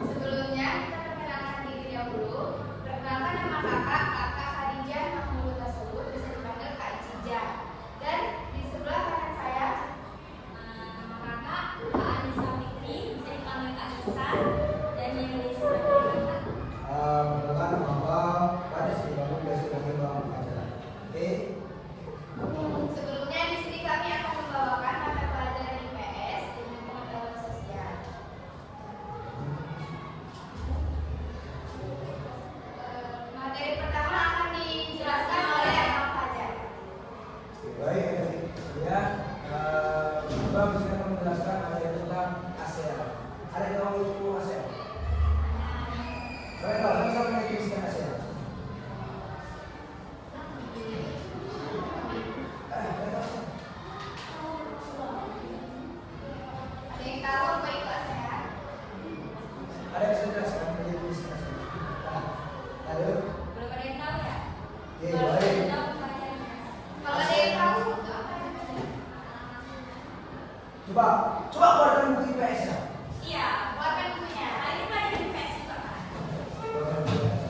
Sebelumnya kita perkenalkan diri dahulu. Perkenalkan nama kakak Khadijah Mahmud Tasawuf, bisa dipanggil Kak Cija. Dan di sebelah kanan saya nama kakak Anissa Fikri, bisa dipanggil Kak Nisa. Dan yang di sebelah kiri kakak perkenalkan nama pada si bangun biasa dipanggil Bang Fajar. Oke. Sebelumnya di sini kami akan membawakan mata pelajaran IPS ilmu pengetahuan sosial. Materi pertama akan dijelaskan oleh Bang Fajar. Baik, ya. Bang bisa menjelaskan ada tentang ASEAN. Ada yang tahu itu ASEAN? Saya tahu, saya bisa mendefinisikan ASEAN. Ada yang tahu apa itu ASEAN? Ada yang bisa menjelaskan mendefinisikan ASEAN? Ada? belum ada yang tahu ya? Iya, Kalau ada baik. yang tahu kalian. Kalau ada yang tahu itu apa? Coba keluarkan buku IPS ya. Iya, Keluarkan bukunya. ini pelajaran IPS juga kan? Keluarkan buku IPS ya.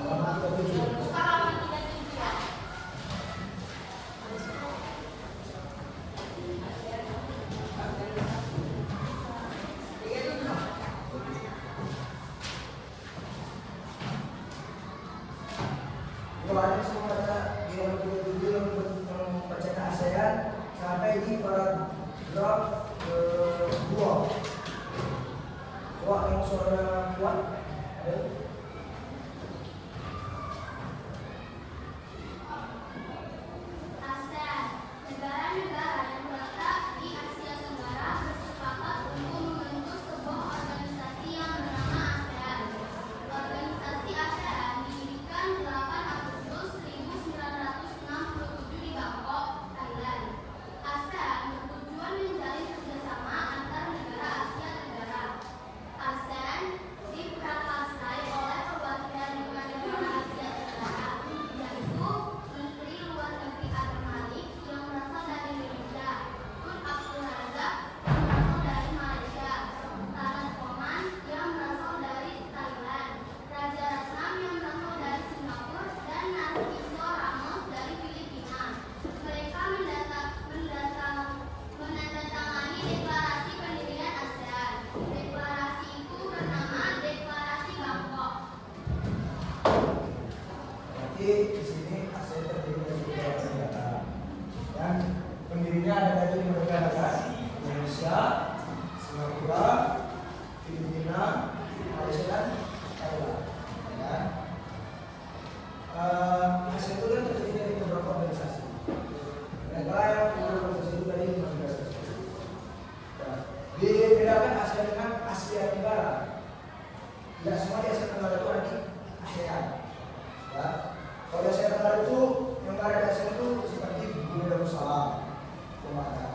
Halaman 37. Buka halaman 37 ya. Kalau ada semua baca di halaman 37 yang membacakan ASEAN sampai di paragraf kedua. Wah, yang suara kuat. Ada? ASEAN, negara-negara yang terletak di Asia Tenggara bersepakat untuk membentuk sebuah organisasi yang bernama ASEAN. Organisasi ASEAN didirikan 8 Agustus 1967 di Bangkok, Thailand. ASEAN bertujuan menjalin kerjasama antar negara Asia Tenggara. ASEAN diprakarsai oleh perwakilan 5 negara Asia Tenggara, yaitu Menteri Luar Negeri Adam Malik yang berasal dari Indonesia, Tun Abdul Razak yang berasal dari Malaysia, Ronald Koeman yang berasal dari Thailand, Raja Ratnam yang berasal dari Singapura, dan Narciso Ramos dari Filipina. Mereka menandatangani deklarasi pendirian ASEAN. Deklarasi itu bernama Deklarasi Bangkok. Berarti di sini ASEAN terdiri dari beberapa negara. Dan pendirinya ada dari 5 negara kan? Indonesia, Singapura, Filipina, Malaysia, dan Thailand. Ya. ASEAN itu kan terdiri dari beberapa organisasi. Negara yang berorganisasi itu dari 5 negara tersebut. Ya. Dibedakan ASEAN dengan Asia Tenggara. Tidak semua di Asia Tenggara itu ada di ASEAN. Ya. Kalau di Asia Tenggara itu yang ada di ASEAN itu seperti Brunei Darussalam, Komodo.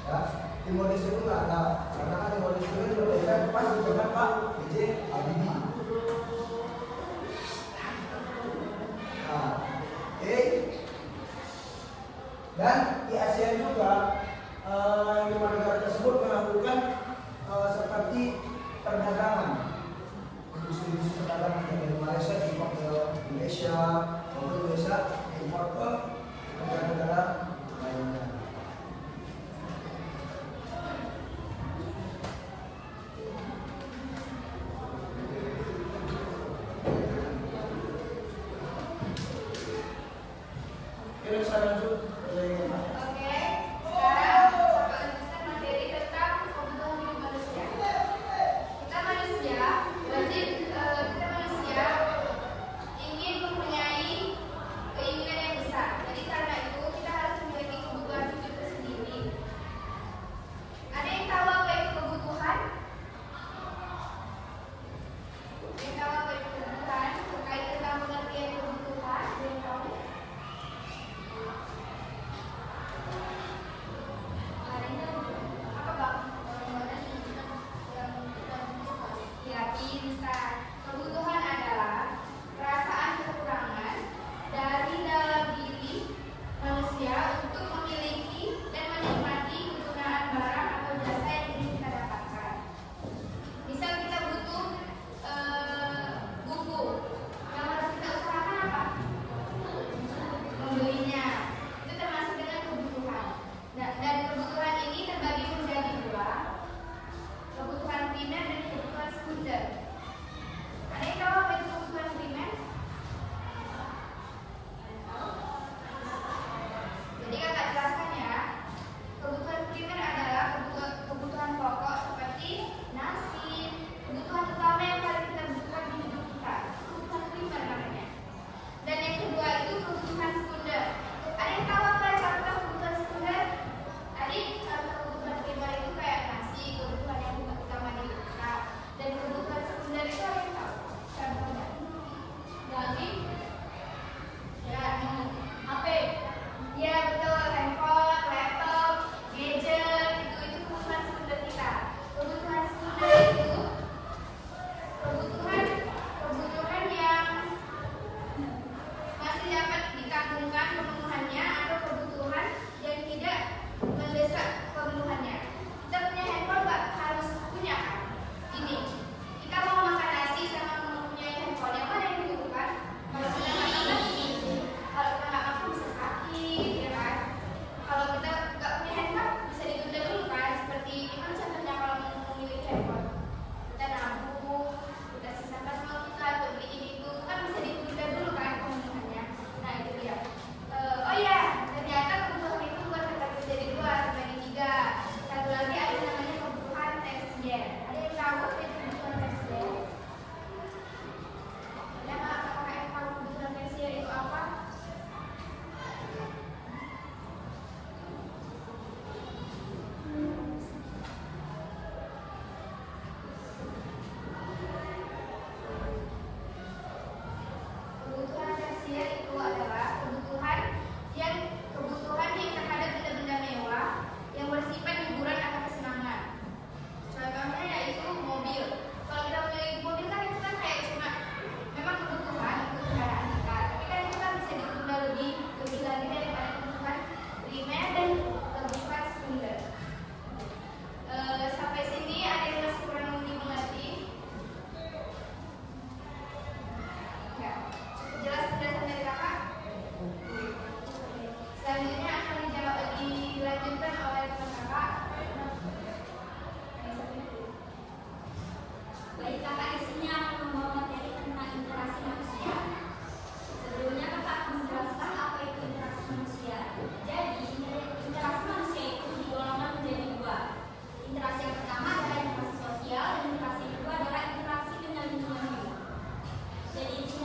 Ya. Timor Leste itu nggak ada, karena kan Timor Leste itu diperbolehkan pas dipegang Pak B.J. Habibie. Nah, oke. Dan di ASEAN juga yang 5 negara tersebut melakukan seperti perdagangan. Industri perdagangan yang dari Malaysia diimpor ke Indonesia, maupun Indonesia diimpor ke negara-negara lainnya. Oke, saya lanjut ke Oke, sekarang kita lanjutkan materi tentang kebutuhan hidup manusia. Kita manusia ingin mempunyai keinginan yang besar. Jadi karena itu kita harus memiliki kebutuhan hidup tersendiri. Ada yang tahu apa itu kebutuhan? Ada yang tahu apa itu kebutuhan terkait tentang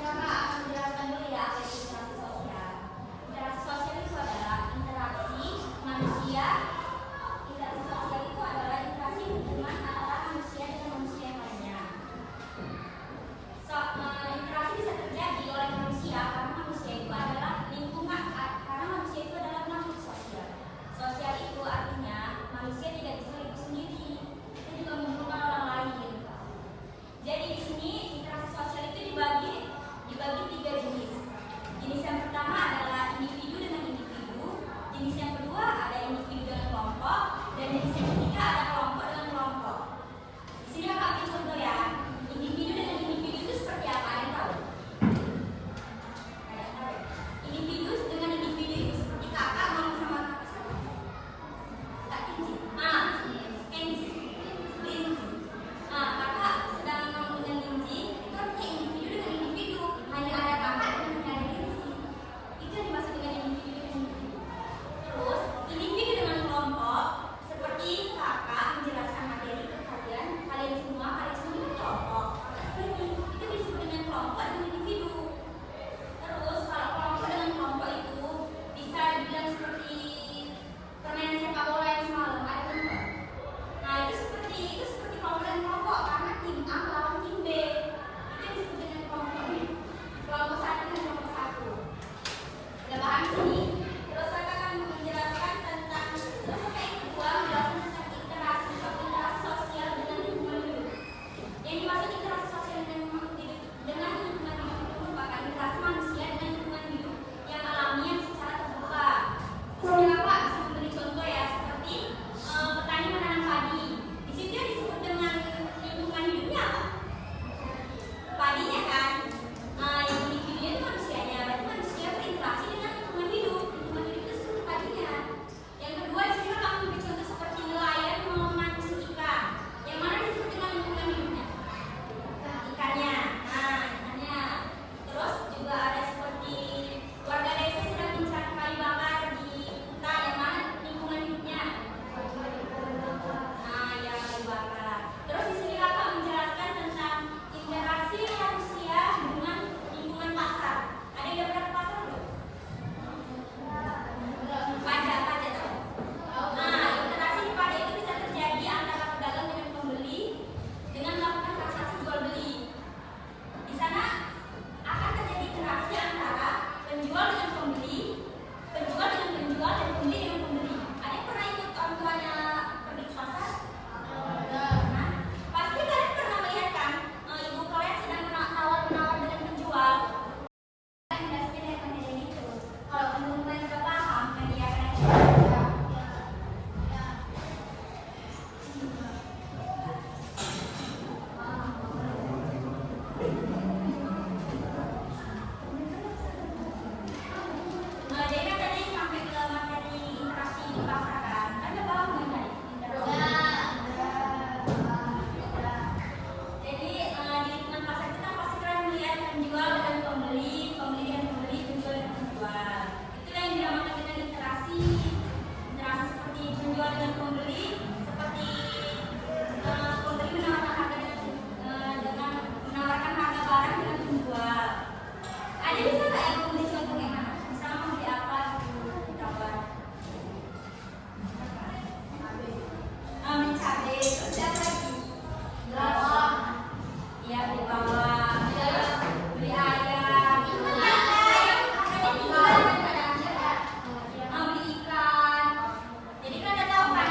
kakak akan menjelaskan dulu ya apa itu interaksi sosial. Interaksi sosial itu adalah interaksi manusia. Interaksi sosial itu adalah interaksi hubungan antara manusia dengan manusia yang lainnya. Interaksi bisa terjadi oleh manusia karena manusia itu adalah lingkungan, karena manusia itu adalah makhluk sosial. Sosial itu artinya manusia tidak bisa hidup sendiri, kita juga membutuhkan orang lain. Jadi di sini interaksi sosial itu dibagi tiga jenis. Jenis yang pertama adalah individu dengan individu, jenis yang kedua ada individu dengan kelompok, dan jenis yang ketiga ada kelompok dengan kelompok. Di sini kakak ambil contoh ya. Individu dengan individu itu seperti apa? Ada yang tahu? Ada yang tahu? Individu dengan individu itu seperti kakak ngomong sama kakak siapa? Kak Kinci. Kinci. Lindsay. Kakak sedang ngomong dengan Lindsay, itu artinya individu dengan individu. Hanya ada kakak dan hanya ada Lindsay. Itu yang dimaksud dengan individu dengan individu. Terus, individu dengan kelompok, seperti kakak menjelaskan materi ke kalian semua itu kelompok. Itu disebut dengan kelompok dengan individu. Terus, kalau kelompok dengan kelompok itu bisa dibilang seperti permainan sepak bola yang semalam, ada kan enggak? Nah, itu seperti kelompok dan kelompok karena tim A lawan tim B. Itu yang disebut dengan kelompok. Kelompok satu dan kelompok satu. Udah paham sini? Terus kakak akan menjelaskan tentang yang kedua menjelaskan tentang interaksi sosial dengan lingkungan hidup. Yang dimaksud interaksi sosial dengan lingkungan hidup itu merupakan interaksi manusia dengan lingkungan hidup yang alami yang secara terbuka. Di sini kakak bisa memberi contoh ya seperti petani menanam padi. Di situ disebut dengan lingkungan hidupnya apa? Padinya kan. Yang individunya itu manusianya. Berarti manusia berinteraksi dengan lingkungan hidup. Lingkungan hidup itu seperti padinya. Yang kedua di sini kakak memberi contoh seperti nelayan memancing ikan. Yang mana disebut dengan lingkungan hidupnya? Ikannya. Ikannya. Terus juga ada seperti warga desa sedang mencari kayu bakar di hutan. Yang mana lingkungan hidupnya? Ya kayu bakar. Terus di sini kakak menjelaskan tentang interaksi manusia dengan lingkungan pasar. Ada yang udah pernah ke pasar belum? Pajak tahu? Interaksi di pajak itu bisa terjadi antara pedagang dengan pembeli dengan melakukan transaksi jual beli. Di sana akan terjadi interaksi antara penjual dengan pembeli, penjual dengan penjual, dan pembeli dengan pembeli. Ada yang pernah ikut orang tuanya pergi ke pasar? Nah, pasti kalian pernah melihat kan ibu kalian sedang menawar-menawar dengan penjual. Kalian tidak sepeda dengan itu. Kalau teman-teman sudah paham, kan dia akan jadi kan tadi sampai ke materi interaksi di pasar kan? Ada paham nggak tadi? Jadi di lingkungan pasar itu kan pasti kalian melihat penjual dengan pembeli, pembeli dengan pembeli, penjual dengan penjual. Itulah yang dinamakan dengan interaksi. Interaksi seperti penjual dengan pembeli, seperti pembeli menawarkan harga dengan menawarkan harga barang dengan penjual. Ada bisa nggak yang membeli contoh kayak mana? Misalnya membeli apa gitu, ditawar. Beli cabai, terus apa lagi? Bawang. Iya, beli bawang. Beli ayam. Ayam harganya tinggi kan? Beli ikan. Jadi kan ada tahu kan?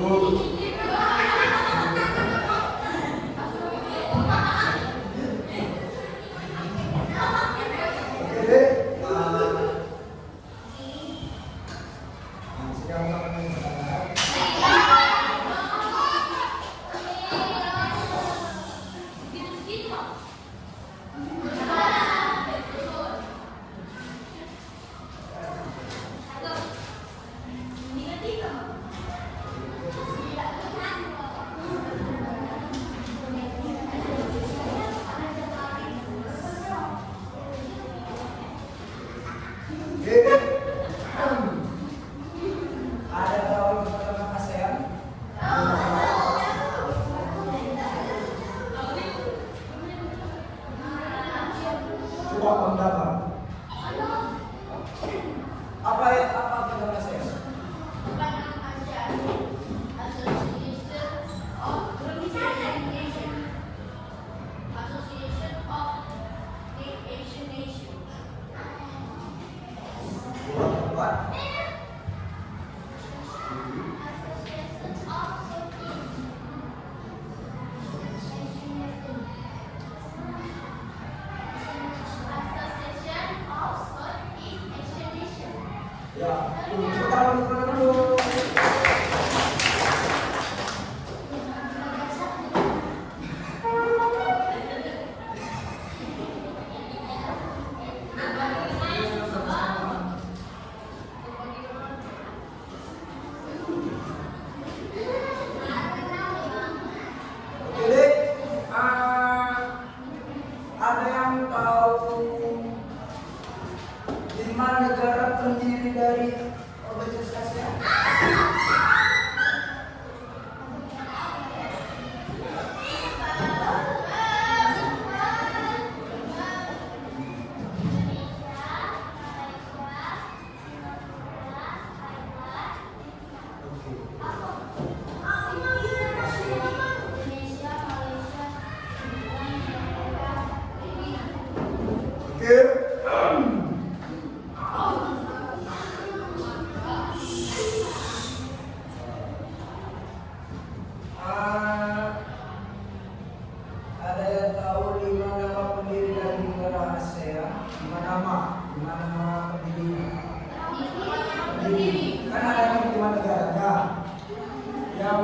Oke deh. Sekarang ada tahun pertama ASEAN. Coba pendapat. Apa pertama ASEAN? What? Ya, pertama dulu. Oke deh, ada yang tahu 5 negara pendiri dari organisasi ASEAN? Oke. Ada yang tahu 5 nama pendiri dari negara ASEAN? 5 nama pendiri. Kan ada yang 5 negaranya. Yang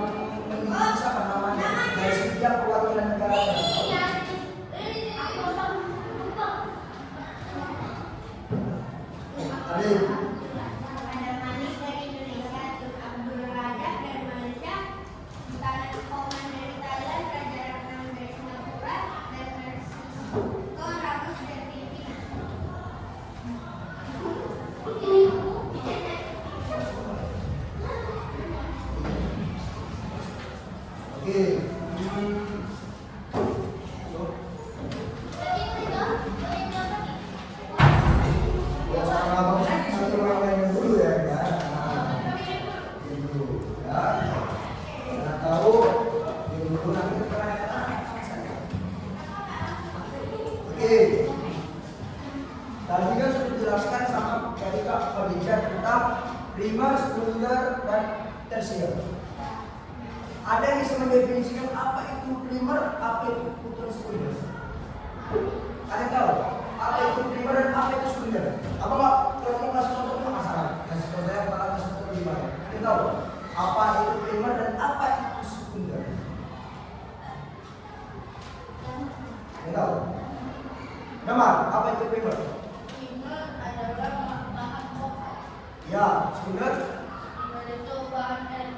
pendiri siapa namanya? Dari setiap perwakilan negaranya. Tadi. Oke. Ya, sama satu orang yang dulu ya, ya. Dulu, ya. Kita tahu dulu nanti terakhir. Oke. Tadi kan sudah dijelaskan sama dari Kak pendidikan tentang primer, sekunder, dan tersier. Ada yang bisa mendefinisikan apa itu primer, apa itu sekunder? Ada yang tahu? Apa itu primer dan apa itu sekunder? Apa Pak? Kalau mau kasih contoh itu masalah. Kasih contoh yang bakal kasih contoh gimana? Ada yang tahu? Apa itu primer dan apa itu sekunder? Ada yang tahu? Nama, apa itu primer? Primer adalah bahan pokok. Ya, sekunder. Primer itu bahan